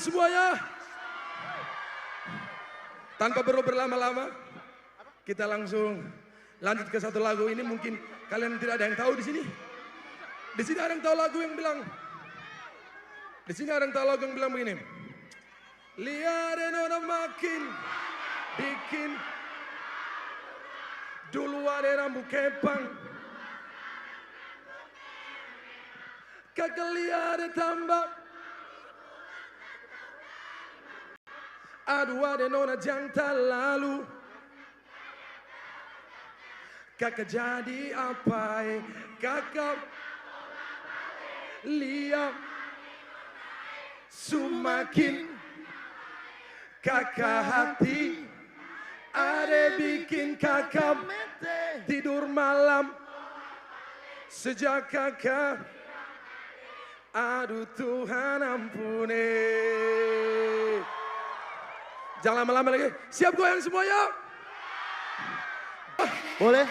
Semuanya, tanpa perlu berlama-lama, kita langsung lanjut ke satu lagu. Ini mungkin kalian tidak ada yang tahu di sini. Di sini ada yang tahu lagu yang bilang, di sini ada yang tahu lagu yang bilang begini. Lihat nona makin bikin, dulu ada rambut kepang, kagak lihat tambah. Aduh ada nona jantan lalu, kakak jadi apa kakak lihat semakin kakak hati ada bikin kakak tidur malam sejak kakak. Aduh Tuhan ampuni. Jangan lama-lama lagi. Siap goyang semuanya? Boleh?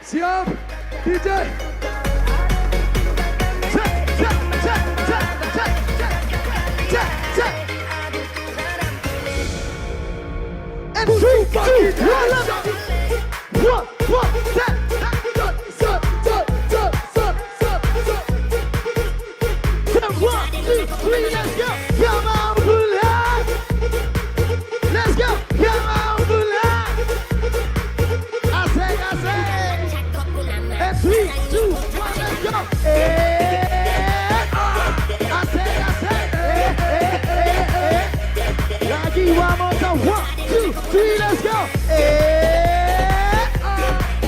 Siap, DJ. And 3, 2, 1, let's go! Come on, Bulan! Let's go! Come on, Bulan! Asik, asik! And 3, 2, 1, let's go! Asik, asik! Lagi, one more time! 1, 2, 3, let's go!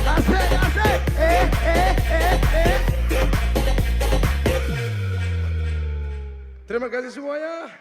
Asik, asik! Terima kasih semuanya.